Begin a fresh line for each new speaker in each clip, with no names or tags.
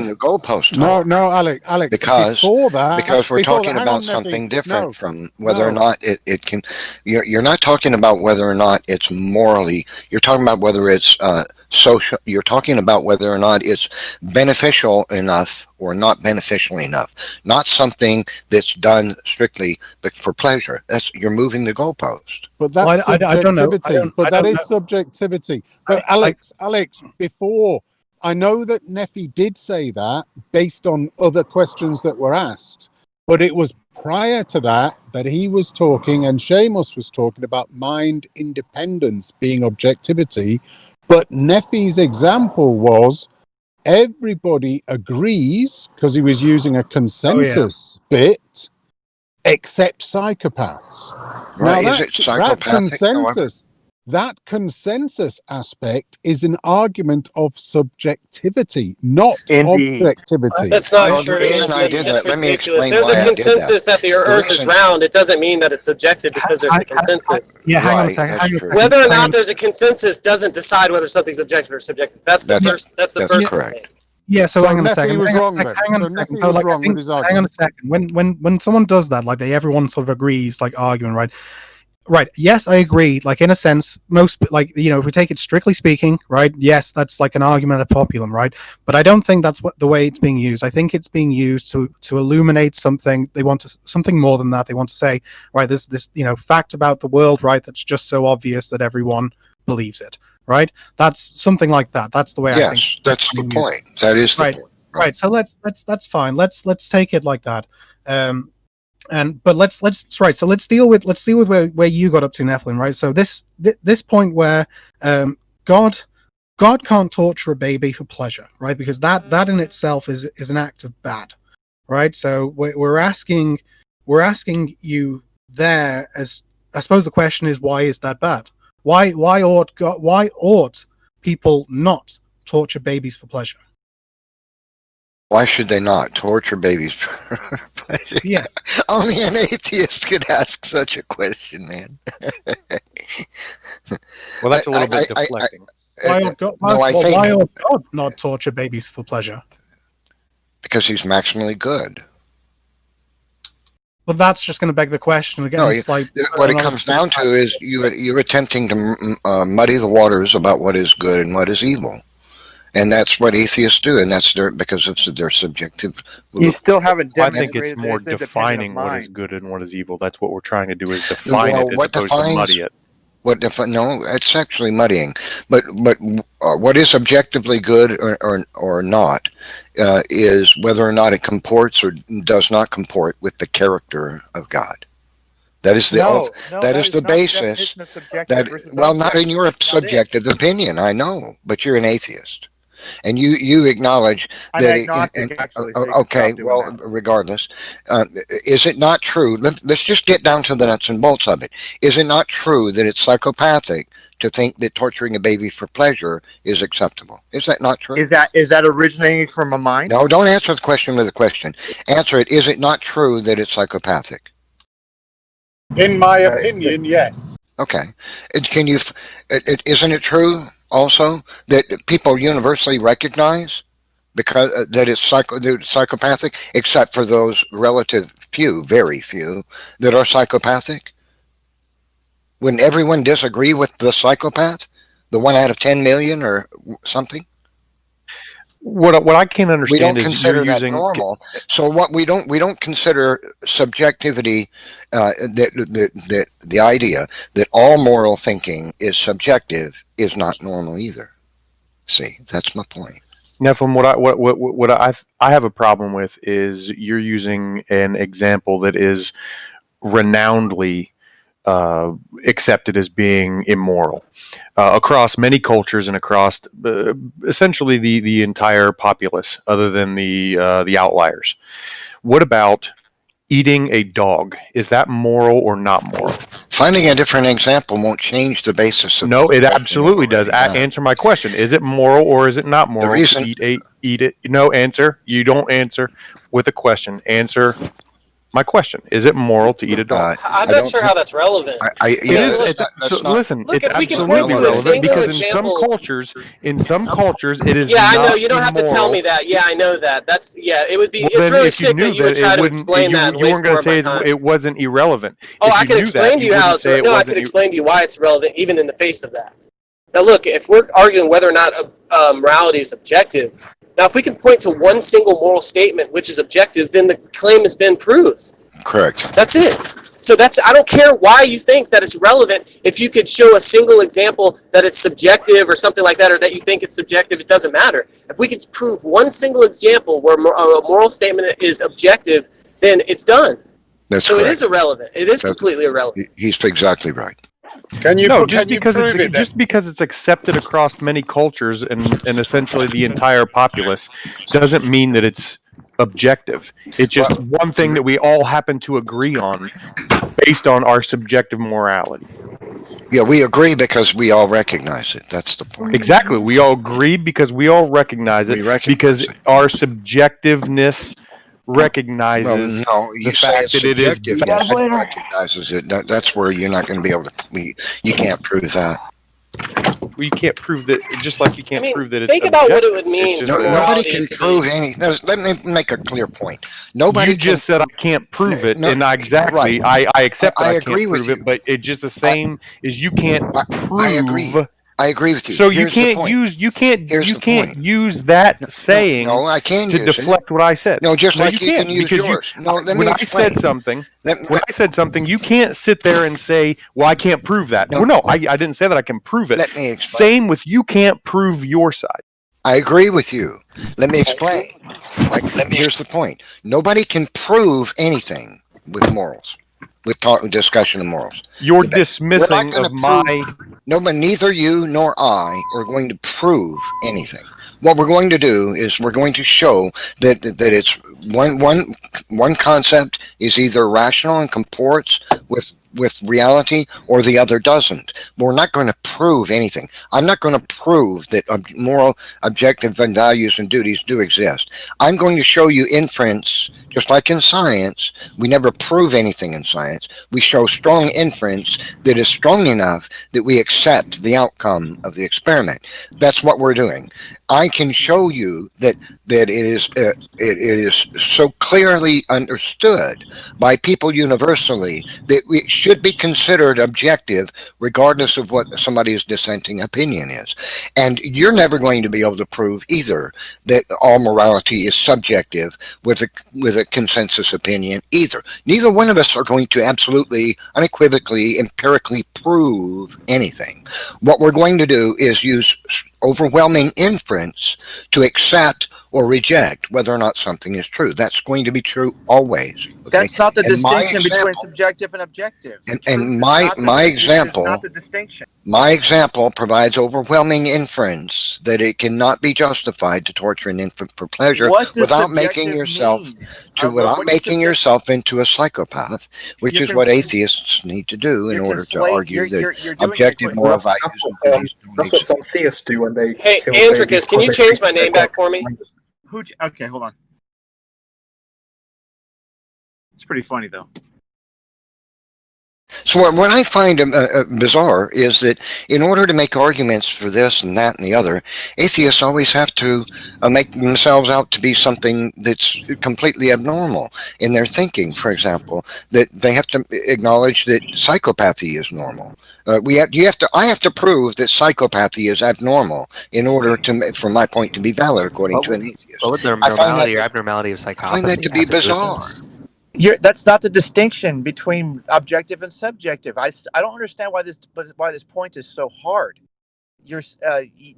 moving the goalpost.
No, Alex.
Because we're talking about something different from whether or not it can. You're not talking about whether or not it's morally. You're talking about whether it's social. You're talking about whether or not it's beneficial enough or not beneficial enough. Not something that's done strictly for pleasure. You're moving the goalpost.
But that's subjectivity. That is subjectivity. But Alex, before, I know that Nephi did say that based on other questions that were asked, but it was prior to that he was talking, and Seamus was talking about mind independence being objectivity. But Nephi's example was everybody agrees, because he was using a consensus bit, except psychopaths.
Right?
Now,
Is it psychopathic?
That consensus aspect is an argument of subjectivity, not objectivity.
That's not true.
Let me explain
There's
why
a consensus that the Earth is round. It doesn't mean that it's subjective because there's a consensus.
Hang on a second.
Whether or not there's a consensus doesn't decide whether something's objective or subjective. That's the first mistake.
Yeah, so hang on a second.
Was wrong, hang on a second. So, like,
hang on a second. When someone does that, like everyone sort of agrees, like arguing, right? Right. Yes, I agree. Like, in a sense, most, like, you know, if we take it strictly speaking, right? Yes, that's like an argument ad populum, right? But I don't think that's the way it's being used. I think it's being used to illuminate something. They want something more than that. They want to say, right, this fact about the world, right? That's just so obvious that everyone believes it, right? That's something like that. That's the way I think.
Yes, that's the point. That is the point.
Right. So that's fine. Let's take it like that. But let's deal with where you got up to, Nephilim, right? So this point where God can't torture a baby for pleasure, right? Because that in itself is an act of bad, right? So we're asking you there, as I suppose the question is, why is that bad? Why ought people not torture babies for pleasure?
Why should they not torture babies for pleasure?
Yeah.
Only an atheist could ask such a question, man.
Well, that's a little bit deflecting.
Why ought God not torture babies for pleasure?
Because he's maximally good.
Well, that's just going to beg the question again.
No, what it comes down to is you're attempting to muddy the waters about what is good and what is evil. And that's what atheists do, and that's because it's their subjective.
You still haven't demonstrated.
I think it's more defining what is good and what is evil. That's what we're trying to do, is define it as opposed to muddy it.
No, it's actually muddying. But what is objectively good or not is whether or not it comports or does not comport with the character of God. That is the basis. Not in your subjective opinion, I know, but you're an atheist. And you acknowledge that. Regardless, is it not true? Let's just get down to the nuts and bolts of it. Is it not true that it's psychopathic to think that torturing a baby for pleasure is acceptable? Is that not true?
Is that originating from a mind?
No, don't answer the question with a question. Answer it. Is it not true that it's psychopathic?
In my opinion, yes.
Okay. Isn't it true also that people universally recognize because that it's psychopathic, except for those relative few, very few, that are psychopathic? Wouldn't everyone disagree with the psychopath? The 1 out of 10 million or something?
What I can't understand
we don't consider that normal. So what we don't consider subjectivity, that the idea that all moral thinking is subjective is not normal either. See, that's my point.
Nephilim, what I have a problem with is you're using an example that is renownedly accepted as being immoral across many cultures and across essentially the entire populace, other than the outliers. What about eating a dog? Is that moral or not moral?
Finding a different example won't change the basis of.
No, it absolutely does. Answer my question: is it moral or is it not moral?
The reason,
eat it. No, answer. You don't answer with a question. Answer My question: is it moral to eat a dog?
I'm not sure how that's relevant.
It is. Listen,
Look,
it's
if we can point
absolutely
to a
relevant
single
because
example,
in some cultures, it is.
Yeah, I know.
not
You don't have to tell
immoral.
me that. Yeah, I know that. It would be.
Well,
It's
then,
really
if you
sick
knew
that you would
that,
try
it
to
wouldn't.
explain that and
You
waste
weren't going
more
to
of my
say
time.
it wasn't irrelevant.
Oh,
If
I
you
can
knew
explain
that,
to you how it's.
say it
No, I
wasn't
can explain to you why it's relevant, even in the face of that. Now, look, if we're arguing whether or not morality is objective, now if we can point to one single moral statement which is objective, then the claim has been proved.
Correct.
That's it. So I don't care why you think that it's relevant. If you could show a single example that it's subjective or something like that, or that you think it's subjective, it doesn't matter. If we could prove one single example where a moral statement is objective, then it's done.
That's
so
correct.
It is irrelevant. It is completely irrelevant.
He's exactly right.
Just because it's accepted across many cultures and essentially the entire populace doesn't mean that it's objective. It's just one thing that we all happen to agree on based on our subjective morality.
Yeah, we agree because we all recognize it. That's the point.
Exactly. We all agree because we all recognize it because our subjectiveness recognizes
the fact that it is recognizes it. That's where you're not going to be able to. You can't prove that.
Well, you can't prove that. Just like you can't prove that it's.
Think about what it would mean.
Nobody can prove anything. Let me make a clear point. Nobody.
You just said I can't prove it, and I accept that I can't prove it, but it's just the same as you can't prove.
I agree with you.
So you can't use that saying
I can
to deflect what I said.
No, just like you
can't
can use yours.
When I said something, you can't sit there and say, "Well, I can't prove that." Well, no, I didn't say that I can prove it.
Let me explain.
Same with you can't prove your side.
I agree with you. Let me explain. Here's the point. Nobody can prove anything with morals. With discussion of morals.
You're dismissing of my...
No, but neither you nor I are going to prove anything. What we're going to do is we're going to show that it's one concept is either rational and comports with reality, or the other doesn't. We're not going to prove anything. I'm not going to prove that moral, objective, and values and duties do exist. I'm going to show you inference, just like in science. We never prove anything in science. We show strong inference that is strong enough that we accept the outcome of the experiment. That's what we're doing. I can show you that it is so clearly understood by people universally that it should be considered objective regardless of what somebody's dissenting opinion is. And you're never going to be able to prove either that all morality is subjective with a consensus opinion either. Neither one of us are going to absolutely, unequivocally, empirically prove anything. What we're going to do is use overwhelming inference to accept or reject whether or not something is true. That's going to be true always. Okay?
That's not the distinction between subjective and objective.
And my example,
not the distinction.
My example provides overwhelming inference that it cannot be justified to torture an infant for pleasure without making yourself into a psychopath, which is what atheists need to do in order to argue that objective moral values and duties don't
That's what some theists do when they.
Hey, Andricus, can you change my name back for me?
Okay, hold on. It's pretty funny though.
So what I find bizarre is that in order to make arguments for this and that and the other, atheists always have to make themselves out to be something that's completely abnormal in their thinking. For example, that they have to acknowledge that psychopathy is normal. I have to prove that psychopathy is abnormal in order for my point to be valid according to an atheist.
What would the normality or abnormality of psychopathy?
I find that to be bizarre.
That's not the distinction between objective and subjective. I don't understand why this point is so hard. Do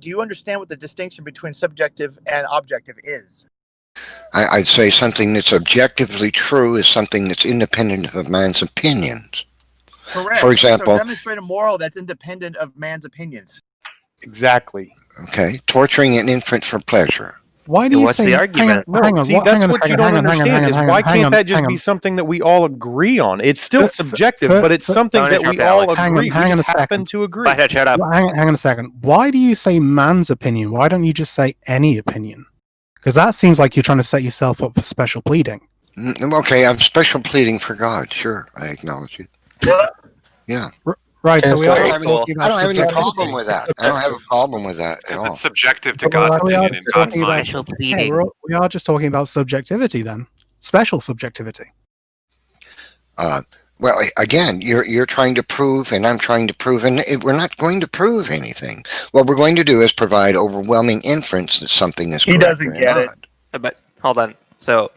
you understand what the distinction between subjective and objective is?
I'd say something that's objectively true is something that's independent of man's opinions.
Correct.
For example,
so demonstrate a moral that's independent of man's opinions.
Exactly.
Okay, torturing an infant for pleasure.
Why do you say
the argument?
Hang on, that's what you don't understand is why can't that just be something that we all agree on? It's still subjective, but it's something that we all agree.
Hang on a second.
Happen to agree.
Shut up.
Hang on a second. Why do you say man's opinion? Why don't you just say any opinion? Because that seems like you're trying to set yourself up for special pleading.
Okay, I'm special pleading for God. Sure, I acknowledge it. Yeah.
Right, so we are
I
talking about
don't have any
subjectivity.
problem with that. I don't have a problem with that at
Because
all.
it's subjective to
But we
God's
are
opinion in God's
talking about
mind.
Special
Yeah,
pleading.
we are just talking about subjectivity then. Special subjectivity.
Well, again, you're trying to prove, and I'm trying to prove, and we're not going to prove anything. What we're going to do is provide overwhelming inference that something is correct.
He doesn't get it.
But hold on. So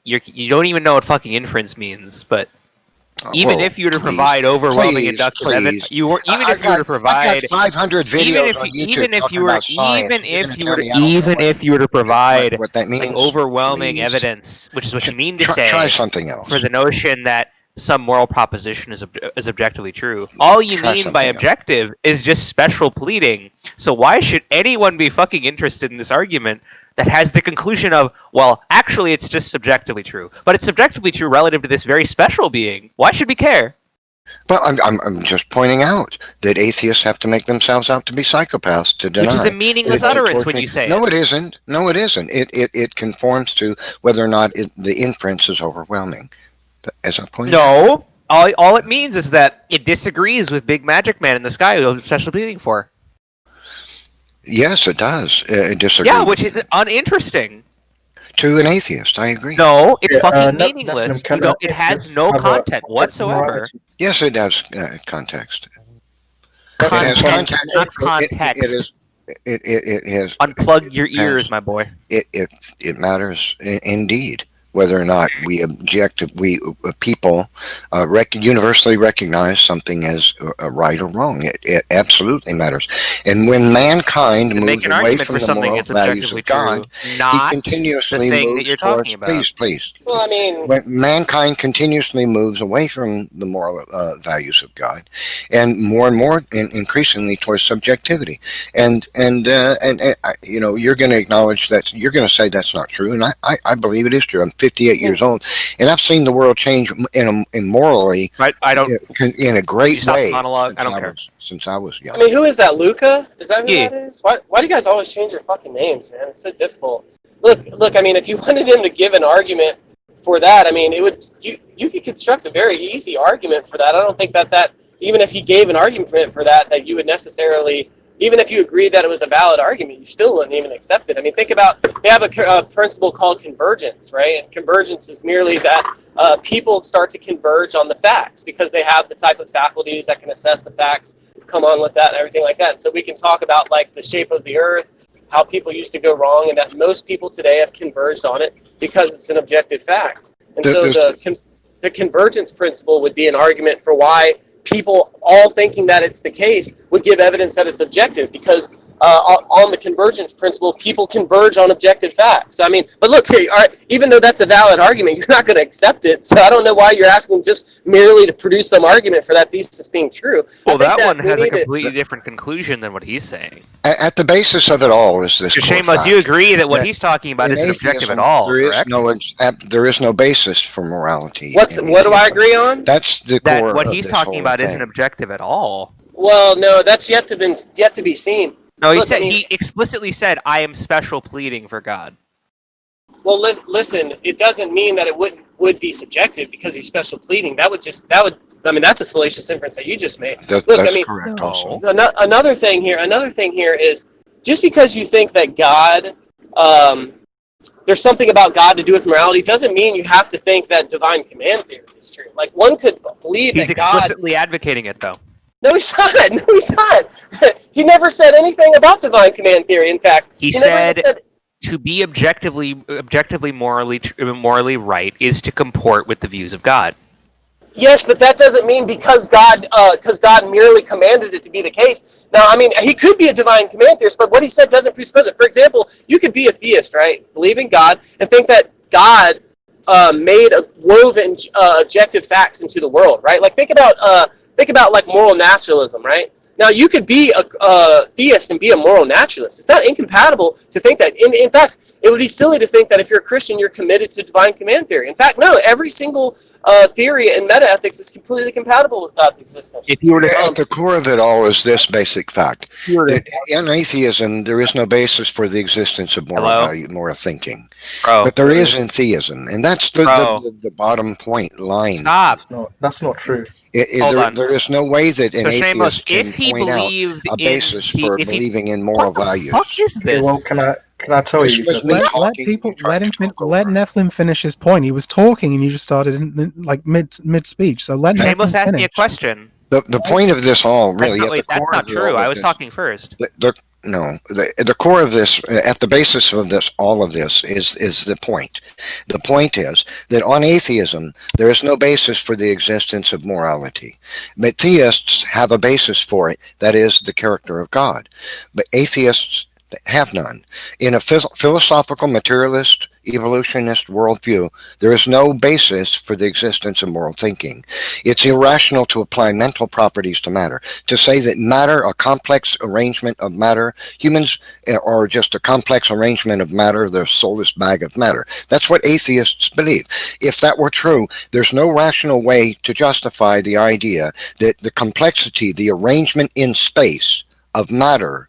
you don't even know what fucking inference means, but even if you were to provide overwhelming inductive evidence, even if you were to provide
I've got 500 videos on YouTube
even if
talking
you were
about science.
even if you were to provide
what that means,
like overwhelming
please.
evidence, which is what you mean to
Try
say
something else.
for the notion that some moral proposition is objectively true. All you
Try
mean
something
by
else.
objective is just special pleading. So why should anyone be fucking interested in this argument that has the conclusion of, well, actually it's just subjectively true, but it's subjectively true relative to this very special being? Why should we care?
Well, I'm just pointing out that atheists have to make themselves out to be psychopaths to deny.
Which is a meaningless utterance when you say
no,
it.
it isn't. No, it isn't. It conforms to whether or not the inference is overwhelming. As I pointed out.
No, all it means is that it disagrees with Big Magic Man in the sky who I'm special pleading for.
Yes, it does. It disagrees.
Yeah, which is uninteresting.
To an atheist, I agree.
No, it's fucking meaningless. It has no content whatsoever.
Yes, it has context.
It has context, not
It
context.
has.
Unplug your ears, my boy.
It matters indeed whether or not people universally recognize something as right or wrong. It absolutely matters. And when mankind moves away from the moral values of God, he continuously moves towards. Please.
Well, I mean,
when mankind continuously moves away from the moral values of God, and more and increasingly towards subjectivity, and you're going to acknowledge that. You're going to say that's not true, and I believe it is true. I'm 58 years old, and I've seen the world change morally.
I don't.
In a great way.
Monologue. I don't care.
Since I was young.
I mean, who is that? Luca? Is that who that is? Why do you guys always change your fucking names, man? It's so difficult. Look. I mean, if you wanted him to give an argument for that, I mean, it would. You could construct a very easy argument for that. I don't think that even if he gave an argument for that you would necessarily. Even if you agreed that it was a valid argument, you still wouldn't even accept it. I mean, think about, they have a principle called convergence, right? And convergence is merely that people start to converge on the facts because they have the type of faculties that can assess the facts, come on with that and everything like that. And so we can talk about like the shape of the earth, how people used to go wrong, and that most people today have converged on it because it's an objective fact. And so the convergence principle would be an argument for why people all thinking that it's the case would give evidence that it's objective because on the convergence principle, people converge on objective facts. I mean, but look here, all right, even though that's a valid argument, you're not going to accept it. So I don't know why you're asking just merely to produce some argument for that thesis being true.
Well, that one has a completely different conclusion than what he's saying.
At the basis of it all is this.
Shameless, do you agree that what he's talking about isn't objective at all?
There is no basis for morality.
What do I agree on?
That's the core.
What he's talking about isn't objective at all.
Well, no, that's yet to be seen.
No, he explicitly said, "I am special pleading for God."
Well, listen, it doesn't mean that it would be subjective because he's special pleading. I mean, that's a fallacious inference that you just made.
That's correct. Also,
another thing here is just because you think that God, there's something about God to do with morality, doesn't mean you have to think that divine command theory is true. Like one could believe that God.
He's explicitly advocating it, though.
No, he's not. He never said anything about divine command theory. In fact,
he said to be objectively morally right is to comport with the views of God.
Yes, but that doesn't mean because God merely commanded it to be the case. Now, I mean, he could be a divine command theorist, but what he said doesn't presuppose it. For example, you could be a theist, right? Believe in God and think that God made woven objective facts into the world, right? Like think about like moral naturalism, right? Now, you could be a theist and be a moral naturalist. It's not incompatible to think that. In fact, it would be silly to think that if you're a Christian, you're committed to divine command theory. In fact, no, every single theory and metaethics is completely compatible with God's existence.
If you were to,
At the core of it all is this basic fact: that in atheism there is no basis for the existence of moral value, moral thinking, but there is in theism, and that's the bottom point line.
Stop.
That's not true.
There is no way that an atheist can point out a basis for
if he-
believing in moral
What the
values.
fuck is
Okay,
this?
well, can I tell
This
you?
was
that-
me
Let
talking,
people
you tried to talk
let
over.
Nephilim finish his point. He was talking, and you just started in like mid speech. So let
Shamos
Nephilim
asked
finish.
me a question.
The point of this all, really,
That's not,
at the
that's
core
not
of it
true.
all
I
of
was
this,
talking first.
the core of this, at the basis of this, all of this is the point. The point is that on atheism there is no basis for the existence of morality, but theists have a basis for it. That is the character of God, but atheists have none. In a philosophical materialist evolutionist worldview, there is no basis for the existence of moral thinking. It's irrational to apply mental properties to matter, to say that matter, a complex arrangement of matter, humans are just a complex arrangement of matter, the soulless bag of matter. That's what atheists believe. If that were true, there's no rational way to justify the idea that the complexity, the arrangement in space of matter,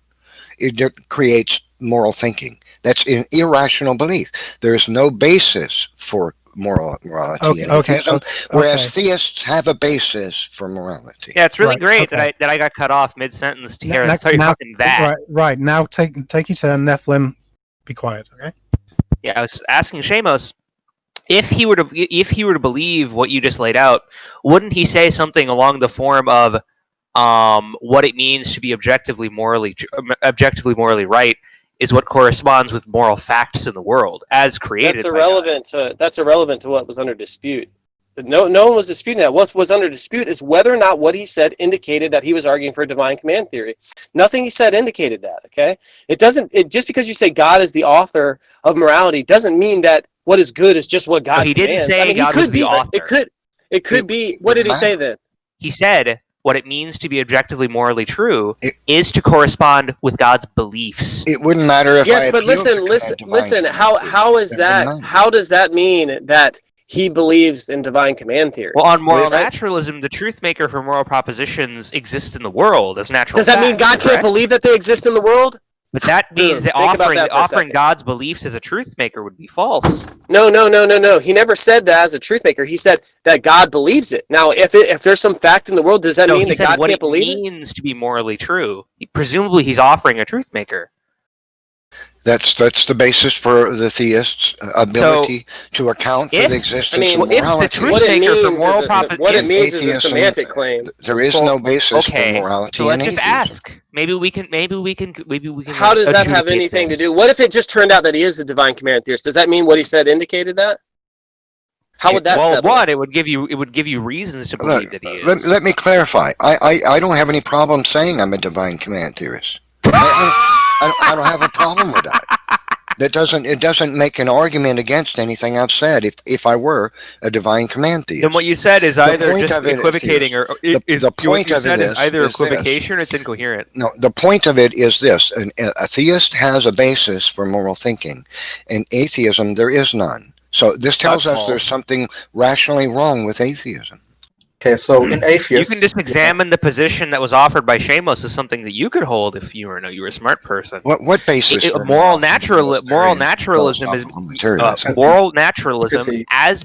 it creates moral thinking. That's an irrational belief. There is no basis for morality in atheism, whereas theists have a basis for morality.
Yeah, it's really great that I got cut off mid sentence to hear
Now,
fucking that.
Right. Now take your turn, Nephilim. Be quiet, okay?
Yeah, I was asking Shamos if he were to believe what you just laid out, wouldn't he say something along the form of what it means to be objectively morally right is what corresponds with moral facts in the world as created.
That's irrelevant to what was under dispute. No one was disputing that. What was under dispute is whether or not what he said indicated that he was arguing for a divine command theory. Nothing he said indicated that. Okay, just because you say God is the author of morality doesn't mean that what is good is just what God commands.
He didn't say God was the author.
It could be. What did he say then?
He said what it means to be objectively morally true is to correspond with God's beliefs.
It wouldn't matter if
yes, but listen. How is that? How does that mean that he believes in divine command theory?
Well, on moral naturalism, the truth maker for moral propositions exists in the world as natural.
Does that mean God can't believe that they exist in the world?
But that means that offering God's beliefs as a truth maker would be false.
No. He never said that as a truth maker. He said that God believes it. Now, if there's some fact in the world, does that mean that God can't believe it?
What it means to be morally true. Presumably, he's offering a truth maker.
That's the basis for the theist's ability to account for the existence of morality.
What it means is a semantic claim.
There is no basis for morality.
So let's just ask. Maybe we can.
How does that have anything to do? What if it just turned out that he is a divine command theorist? Does that mean what he said indicated that? How would that?
Well, it would give you reasons to believe that he is.
Let me clarify. I don't have any problem saying I'm a divine command theorist. I don't have a problem with that. It doesn't make an argument against anything I've said. If I were a divine command theist,
then what you said is either just equivocating or
the point of it is
either equivocation or it's incoherent.
No, the point of it is this: a theist has a basis for moral thinking, and atheism there is none. So this tells us there's something rationally wrong with atheism.
Okay, so in atheists,
you can just examine the position that was offered by Shamos as something that you could hold if you were a smart person.
What basis?
Moral naturalism is moral naturalism as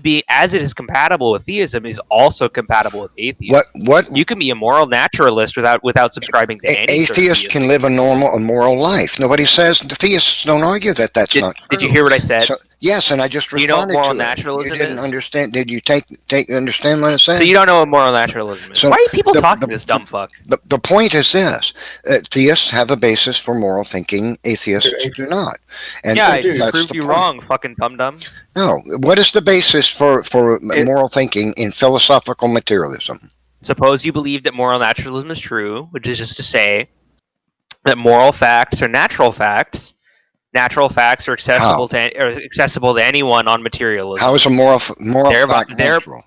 it is compatible with theism is also compatible with atheism.
What
you can be a moral naturalist without subscribing to any.
Atheist can live a moral life. Nobody says the theists don't argue that that's not true.
Did you hear what I said?
Yes, and I just responded
to it. You know what moral
to
naturalism
is? You didn't understand. Did you understand what I said?
So you don't know what moral naturalism is. So why are people talking to this dumb fuck?
The point is this: theists have a basis for moral thinking. Atheists do not. And
I proved you wrong, fucking dum-dum.
No. What is the basis for moral thinking in philosophical materialism?
Suppose you believe that moral naturalism is true, which is just to say that moral facts are natural facts. Natural facts are accessible to anyone on materialism.
How is a moral fact natural?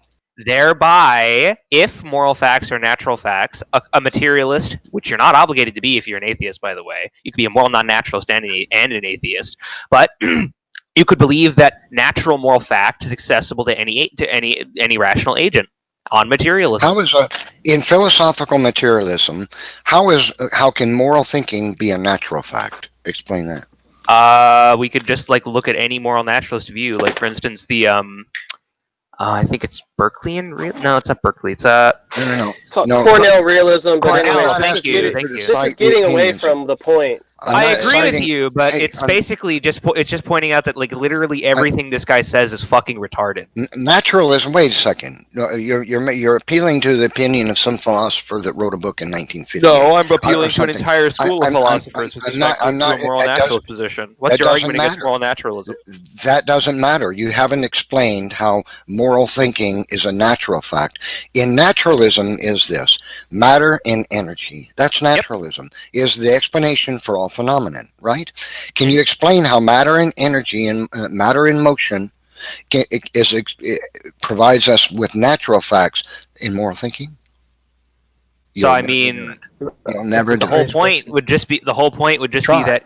Thereby, if moral facts are natural facts, a materialist, which you're not obligated to be if you're an atheist, by the way, you could be a moral non-naturalist and an atheist, but You could believe that natural moral fact is accessible to any rational agent on materialism.
How is in philosophical materialism? How can moral thinking be a natural fact? Explain that.
We could just like look at any moral naturalist view. Like for instance, the I think it's Berkeleyan. No, it's not Berkeley. It's
No.
Cornell realism. But
Cornell,
anyways,
thank
this
you.
is getting away from the point.
I agree with you, but it's basically just pointing out that like literally everything this guy says is fucking retarded.
Naturalism. Wait a second. No, you're appealing to the opinion of some philosopher that wrote a book in 1950.
No, I'm appealing to an entire school of philosophers with respect to a moral naturalist position. What's your argument against moral naturalism?
That doesn't matter. You haven't explained how moral thinking is a natural fact. In naturalism is this: matter and energy. That's naturalism. Is the explanation for all phenomenon, right? Can you explain how matter and energy and matter in motion provides us with natural facts in moral thinking?
So I mean,
you'll never
the whole point would just be that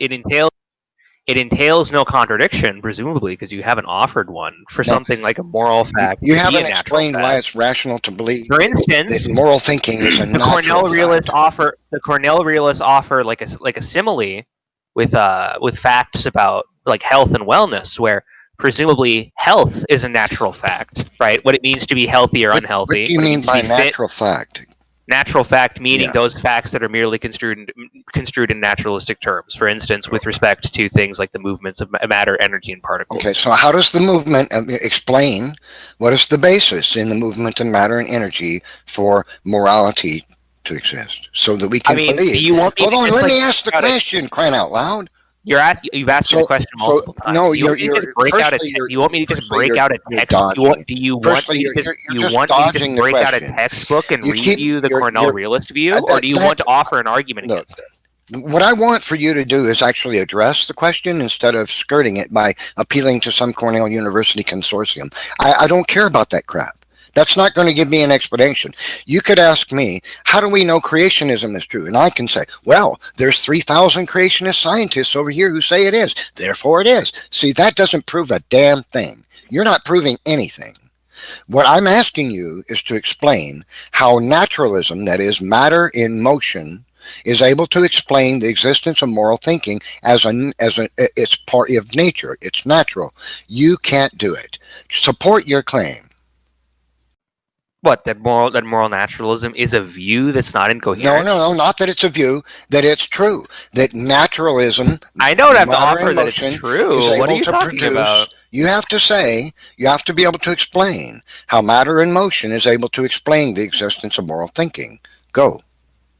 it entails no contradiction, presumably, because you haven't offered one for something like a moral fact.
You haven't explained why it's rational to believe.
For instance,
that moral thinking is a
the Cornell realists offer like a simile with facts about like health and wellness, where presumably health is a natural fact, right? What it means to be healthy or unhealthy.
What do you mean by natural fact?
Natural fact meaning those facts that are merely construed in naturalistic terms. For instance, with respect to things like the movements of matter, energy, and particles.
Okay, so how does the movement explain what is the basis in the movement of matter and energy for morality to exist, so that we can believe? Hold on, let me ask the question. Crying out loud!
You've asked me the question multiple times.
No,
you want me to just break out a textbook? Do you want me to just break out a textbook and read you the Cornell realist view, or do you want to offer an argument against it?
What I want for you to do is actually address the question instead of skirting it by appealing to some Cornell University consortium. I don't care about that crap. That's not going to give me an explanation. You could ask me, how do we know creationism is true? And I can say, well, there's 3,000 creationist scientists over here who say it is. Therefore it is. See, that doesn't prove a damn thing. You're not proving anything. What I'm asking you is to explain how naturalism, that is matter in motion, is able to explain the existence of moral thinking as it's part of nature. It's natural. You can't do it. Support your claim.
What, that moral naturalism is a view that's not incoherent?
No, not that it's a view, that it's true. That naturalism,
I don't have to offer that it's true. What are you talking about?
You have to be able to explain how matter in motion is able to explain the existence of moral thinking. Go.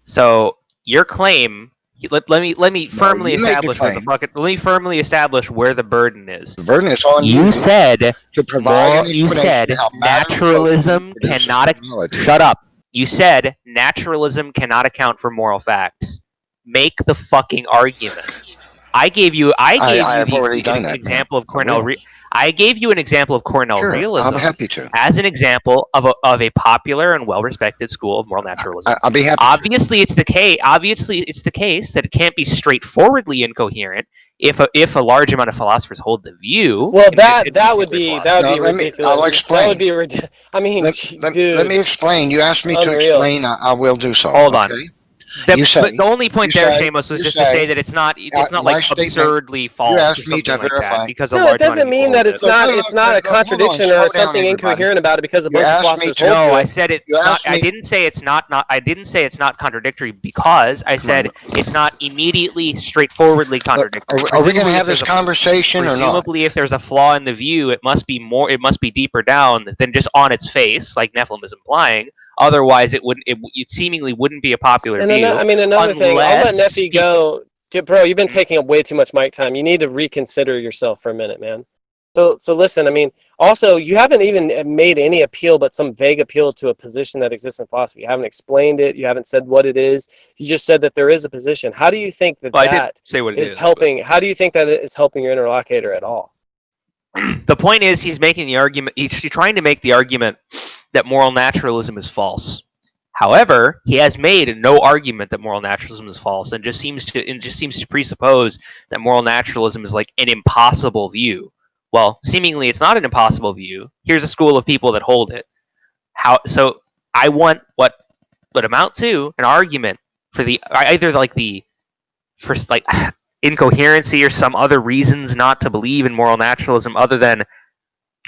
So your claim, let me firmly establish where the bucket. Let me firmly establish where the burden is.
The burden is on you.
You said
to provide.
You said naturalism cannot. Shut up. You said naturalism cannot account for moral facts. Make the fucking argument. I gave you an example of Cornell. I gave you an example of Cornell realism.
I'm happy to.
As an example of a popular and well-respected school of moral naturalism.
I'll be happy.
Obviously, it's the case that it can't be straightforwardly incoherent if a large amount of philosophers hold the view.
Well, that would be ridiculous.
I'll explain.
That would be ridiculous. I mean,
let me explain. You asked me to explain. I will do so.
Hold on. But the only point there, Seamus, was just to say that it's not like absurdly false.
You asked me to verify.
No, it doesn't mean that it's not a contradiction or something incoherent about it because a bunch of philosophers hold it.
No, I said it. I didn't say it's not. I didn't say it's not contradictory because I said it's not immediately straightforwardly contradictory.
Are we going to have this conversation or not?
Presumably, if there's a flaw in the view, it must be more. It must be deeper down than just on its face, like Nephilim is implying. Otherwise, it seemingly wouldn't be a popular view.
I mean, another thing, I'll let Nephi go. Bro, you've been taking up way too much mic time. You need to reconsider yourself for a minute, man. So listen, I mean, also, you haven't even made any appeal but some vague appeal to a position that exists in philosophy. You haven't explained it. You haven't said what it is. You just said that there is a position. How do you think that is helping? How do you think that it is helping your interlocutor at all?
The point is, he's making the argument. He's trying to make the argument that moral naturalism is false. However, he has made no argument that moral naturalism is false, and just seems to presuppose that moral naturalism is like an impossible view, well, seemingly it's not an impossible view. Here's a school of people that hold it. So I want what would amount to an argument for either incoherency or some other reasons not to believe in moral naturalism other than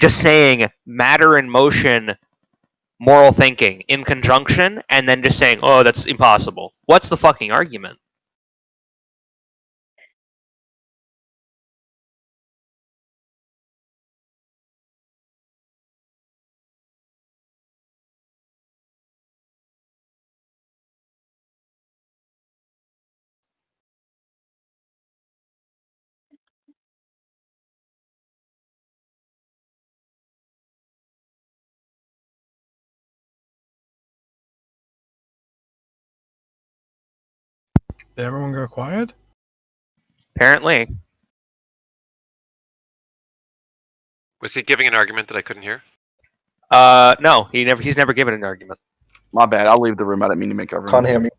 just saying matter and motion, moral thinking in conjunction, and then just saying, oh, that's impossible. What's the fucking argument?
Did everyone go quiet?
Apparently.
Was he giving an argument that I couldn't hear?
No, he's never given an argument.
My bad. I'll leave the room. I didn't mean to make everyone.
Can't hear me.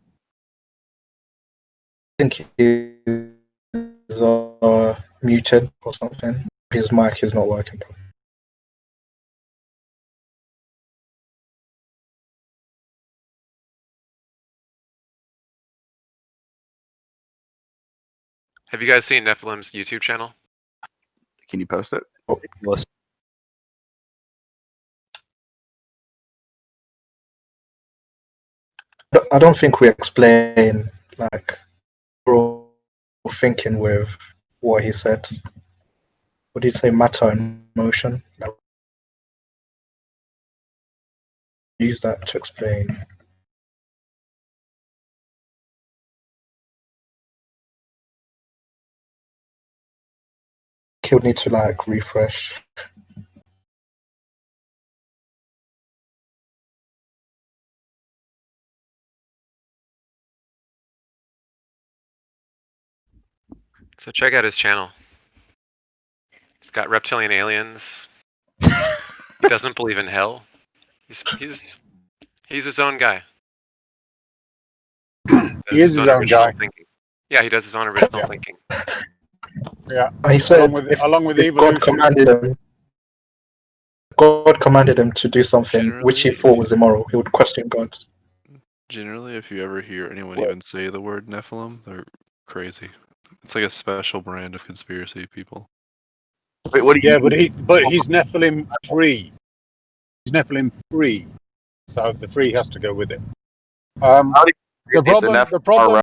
I think he's muted or something. His mic is not working.
Have you guys seen Nephilim's YouTube channel?
Can you post it?
I don't think we explain like raw thinking with what he said. What did he say? Matter and motion. Use that to explain. He'll need to like refresh.
So check out his channel. He's got reptilian aliens. He doesn't believe in hell. He's his own guy.
He is his own guy.
Thinking. Yeah, he does his own original thinking.
Yeah.
He said
along with
if God commanded him to do something which he thought was immoral, he would question God.
Generally, if you ever hear anyone even say the word Nephilim, they're crazy. It's like a special brand of conspiracy people.
Wait, what do you
but he's NephilimFree. He's NephilimFree, so the free has to go with it. The problem